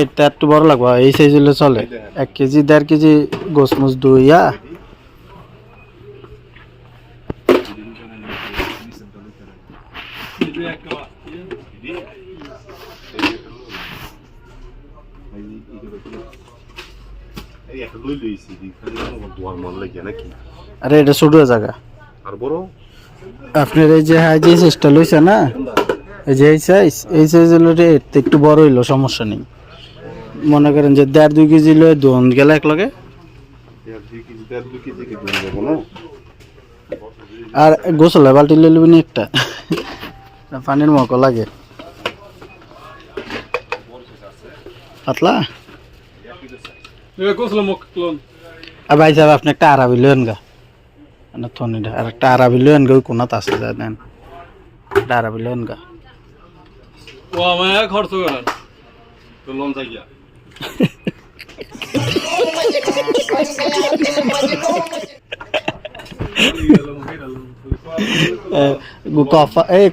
এটা একটু বড় লাগবে, এই সাইজ হলে চলে। 1 কেজি 1.5 কেজি গোসমুস দুইয়া। আরে এটা ছোট জায়গা আর বড় আপনার এই যে যে সাইজটা লইছে না, এই যে এই সাইজ হলো একটু বড় হইলো সমস্যা নেই। মনে করেন যে 1.5-2 কেজি লয়ে দোন গেলে এক লগে আর গোসল বালতি লয়ে লইবেন একটা, পানির মগ লাগে পাতলা। আর ভাই সাহেব আপনি একটা আরাবি লইন গা না থনিটা, আর একটা আরাবি লইন গা, ওই কোনাতে আছে যা দেন, একটা আরাবি লইন গা। ও আমায় খরচ করেন তো লোন চাই গিয়া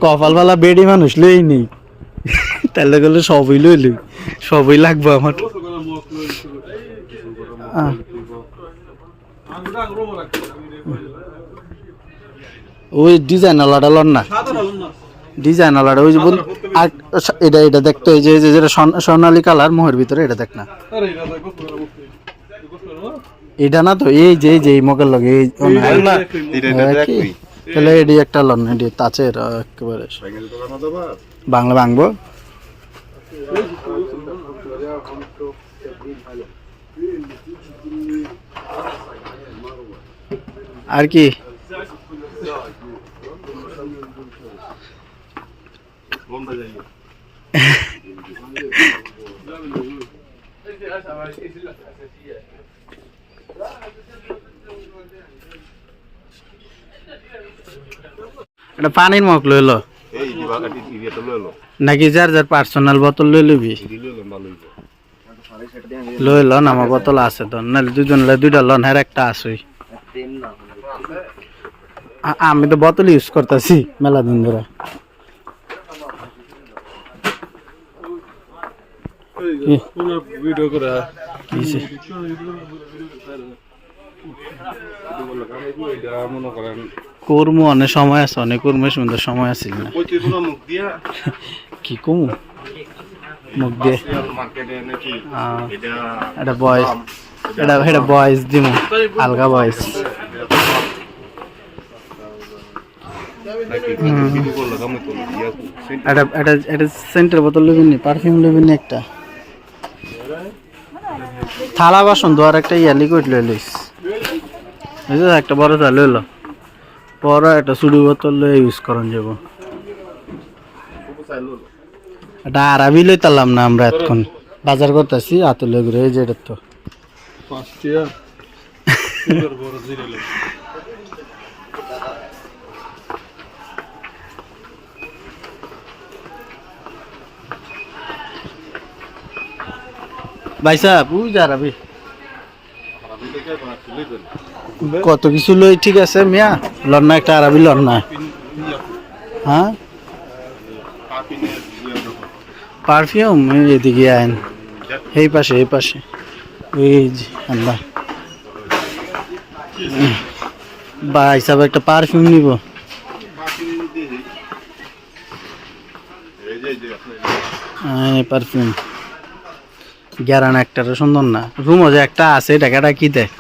কপালওয়ালা বেডি মানুষ লই নেই, তাহলে গেলে সবই লইলি, সবই লাগবে আমার। ওই ডিজাইন আলাদা লন না, ডিজাইন আলাদা ওই যে বল। আর এটা এটা দেখতো, এই যে যেটা সোনালী কালার মোহের ভিতরে, এটা দেখ না, এটা না তো, এই যে এই মগের লগে এই তাহলে এডি একটা লন, এডি তাচের একেবারে বাংলা ভাঙবো। আর কি এটা পানির মগ লইল নাকি যার যার পার্সোনাল বোতল লই লবি, লই লন। আমার বোতল আছে তো, নাহলে দুজন দুইটা লন, হ্যাঁ একটা আছে। আমি তো বোতল ইউজ করতেছি মেলা দিন ধরে। কর্ম অনেক সময় আছে, অনেক কর্মের সুন্দর সময় আছে না কি কমু মুখ দিয়ে এটা বয়স, এটা বয়স দিমু আলগা বয়স। এটা সেন্টের বোতল লইবেন নি, পারফিউম লইবেন নি একটা, থালা বাসন ধোয়ার একটা লিকুইড লই লইস, একটা বড় চা লইল, বড় একটা চুড়ি বোতল লই ইউজ করন যাব। এটা আরাবি লইতালাম না আমরা, এখন বাজার করতেছি আতলে ঘুরে, এই যে এটা তো ভাই সাহেব বুঝ আরাবি কত কিছু লই, ঠিক আছে মিয়া লন না, একটা আরাবি লন না। হ্যাঁ পারফিউম এদিকে আইন, এই পাশে এই পাশে, এই যে আল্লাহ ভাই সাহেব একটা পারফিউম নিব। পারফিউম গ্যারান একটারও সুন্দর না, রুমও যে একটা আছে টাকাটা কি দেয়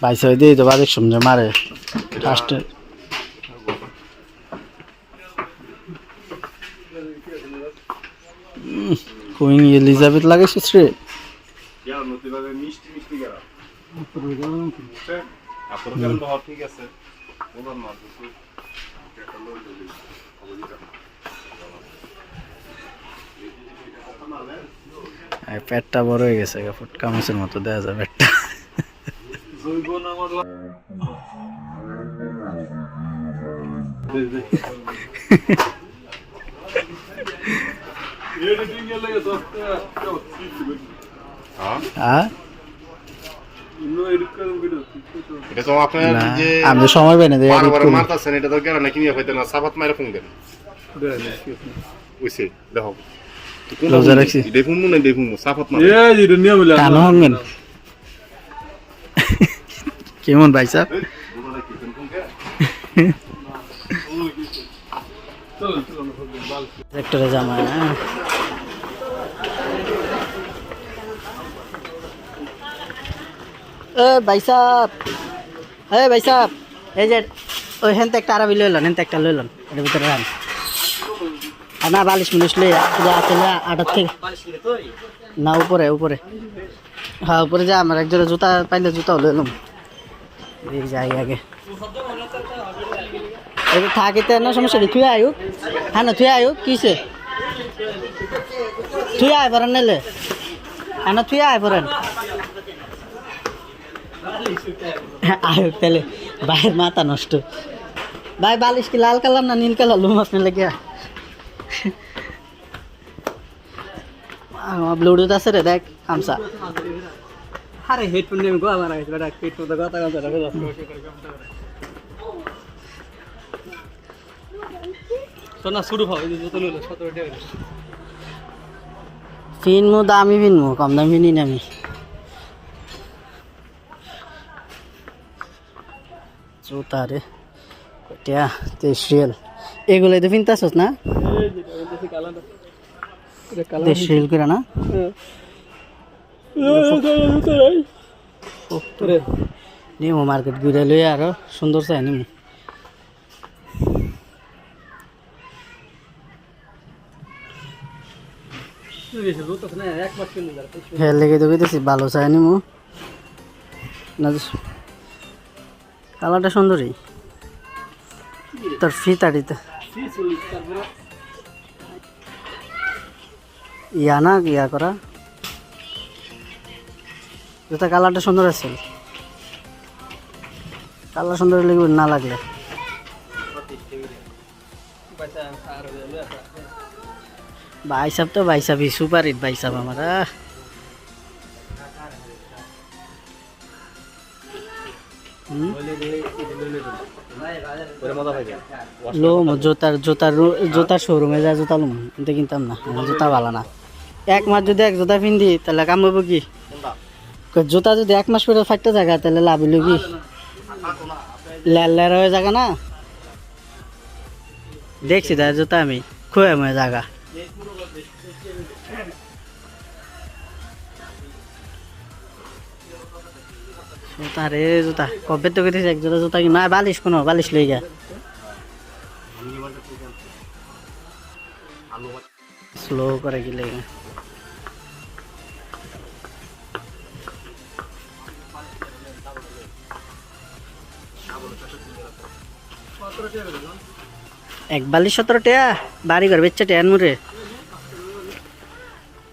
ভাই সাহেব দিয়ে তো বাজে সমঝে মারে ফার্স্টে। কুইন এলিজাবেথ লাগাইছিস রে, পেটটা বড় হয়ে গেছে, ফুটকা মাছের মতো দেওয়া যায় পেটটা। আমি সময় পাই না, ওইছে দেখো রোজা রাখছি। দেখুন না দেখুন সাফত না এই যে নিয়ে বলে কানো হঙ্গেন কেমন ভাই সাহেব সেক্টরে জামা ভাই সাহেব ভাই সাহেব এই যে ওই হেনতে একটা আরবি লইলেন হেনতে একটা লইলেন এর ভিতরে রান না 42 মিনিট লই আসলে 8 থেকে না উপরে উপরে হ্যাঁ উপরে যা আমার একজোড়া জুতা পাইলে জুতাও লইলাম এই যাই আগে এই থাকিতে না সমস্যা নেই তুই আয়ু হ্যাঁ না তুই আয়ু কিসে তুই আয় পড়েন নাইলে হ্যাঁ না তুই আয় পড়েন আয়ু তাহলে ভাইয়ের মাথা নষ্ট ভাই বালিশ কি লাল কালার না নীল কালার লুম আপনি লেগে ব্লুটুথ আছে রে দেখ আমসা আরে হেডফোন নিয়ে গোয়া মারা গেছে বেটা হেডফোন তো কথা কথা রাখো তো না শুরু হবে যত লইলো 17 টাকা ফিনমু দামি ফিনমু কম দামি নিন আমি জুতা রে কটিয়া 23 রিয়াল এগুলাই তো ফিনতাছস না এই যেটা বলতেছি কালারটা এটা কালার 23 রিয়াল করে না তোরে নিমু মার্কেট ঘুরে লই আরো সুন্দর চাই নিমু বেশি রোতো না এক মাস কিলো যারা হ্যাঁ লেগে তো কইতেছি ভালো চাই নিমু না কালারটা সুন্দরই তোর ফিতাড়িতে ইয়া না ইয়া করা জুতা কালারটা সুন্দর আছে কালার সুন্দর লাগবে না লাগলে ভাই সাহেব তো ভাই সাহেব সুপার হিট ভাই সাহেব আমার লো জুতার জুতার জুতার শোরুমে যা জুতা লুম কিন্তু কিনতাম না আমার জুতা ভালো না এক মাস যদি এক জুতা পিন্ধি তাহলে কাম হইব কি জুতা যদি এক মাস পরে ফাটতে জায়গা তাহলে লাভ হইল কি লের হয়ে জায়গা না দেখছি তাই জুতা আমি খুয়ে ময়ে জায়গা জুতা রে জুতা কবে তো কেটেছে এক জোড়া জুতা কি না বালিশ কোনো বালিশ লই গা স্লো করে গেলে এক বালিশ 17 টাকা বাড়ি ঘর বেচছে টেন মুরে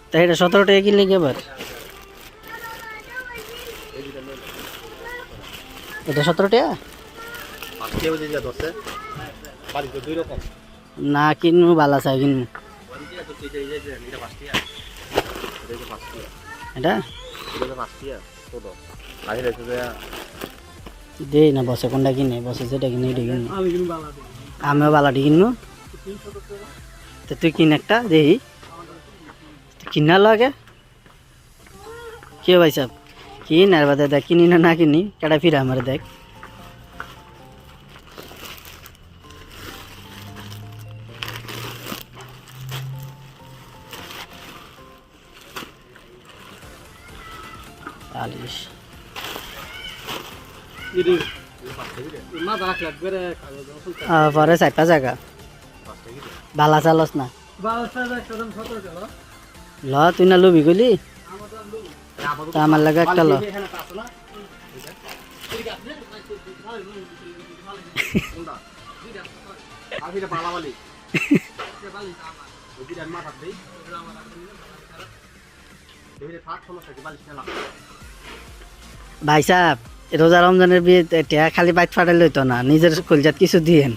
তাই এটা 17 টাকা কিনলে কি আবার এটা 17 টাকা না কিনবো ভালো চাই কিনবো এটা দেই না বসে কোনটা কিনে বসে যেটা কিনে এটা কিনবো আমি কিন্তু বালা দিই আমিও বালাটি কিনবো তো তুই কিন একটা দেই কিনা লাগে কে ভাই সাহেব কিন আর বাদে দেখ কিনি না না কিনি কেটা ফিরে আমার দেখ বালিশ ইদি মা বাক লাগবে রে খাওয়া পরে 4-5 জায়গা বালা চালস না বালসা একদম 17 টাকা ল তুই না লবি গলি তা আমার লাগে একটা ল ভাই সাহেব রোজা রমজানের বিয়ে টেয়া খালি বাইট ফাটাই লইতো না নিজের কলজাত কিছু দিয়েন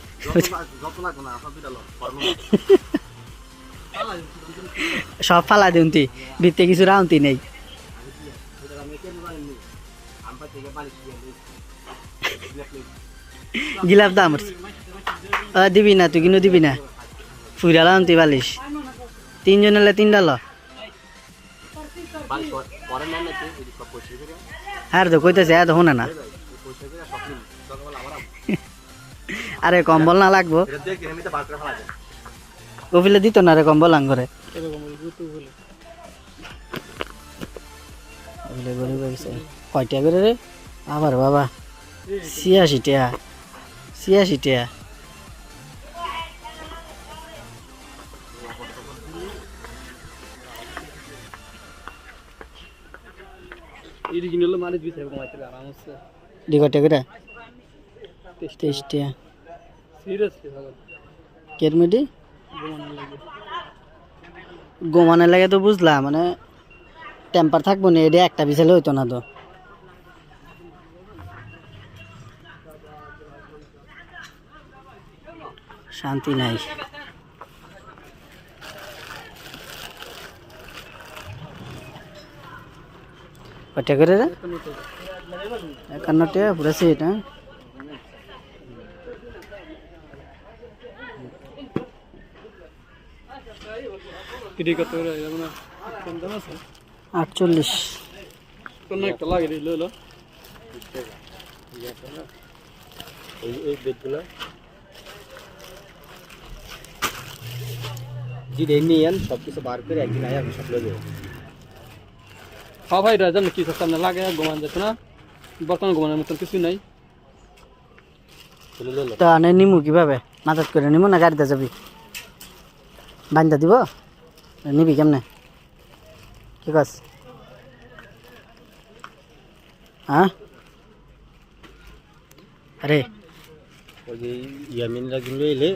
সব ফালা দিউনতি ভিত্তে কিছু রাউন্তি নেই গিলাপ দাম দিবি না তুই কিন্তু দিবি না ফুইরালাম তুই বালিশ 3 জন এলে 3 ডাল আর তো কইতেছে এত শুনে না আরে কম্বল না লাগবো কপিলে দিত না রে কম্বল আঙ্গরে কয়টা করে রে আবার বাবা 86 টাকা 86 টাকা ইডি কিনলে মালিক দিতে কমাইতে আরাম আছে দি কয়টা করে 23 টাকা সিরিয়াসলি ভালো কেরমিডি গোমানের লাগে তো বুঝলাম মানে টেম্পার থাকবো না এটা একটা বিছালে হইতো না তো শান্তি নাই কয়টা করে রে 51 টাকা পুরো সেট হ্যাঁ ইডি কত করে মানে কম দাম আছে 48 কোন একটা লাগে দিল লো এই বেডগুলো জি দেনিয়ান সব কিছু বার করে একদিন আয়া আমি সব লয়ে হ্যাঁ ভাই রাজন কি সামনে লাগে গোমান যেত না বর্তমান গোমানের মতন কিছু নাই তো আনে নিমু কিভাবে মাথাত করে নিমু না গাড়িতে যাবি বান্ধা দিব নিবি কেমনে কি কাজ হ্যাঁ আরে ওই ইয়ামিনরা কিনলে এলে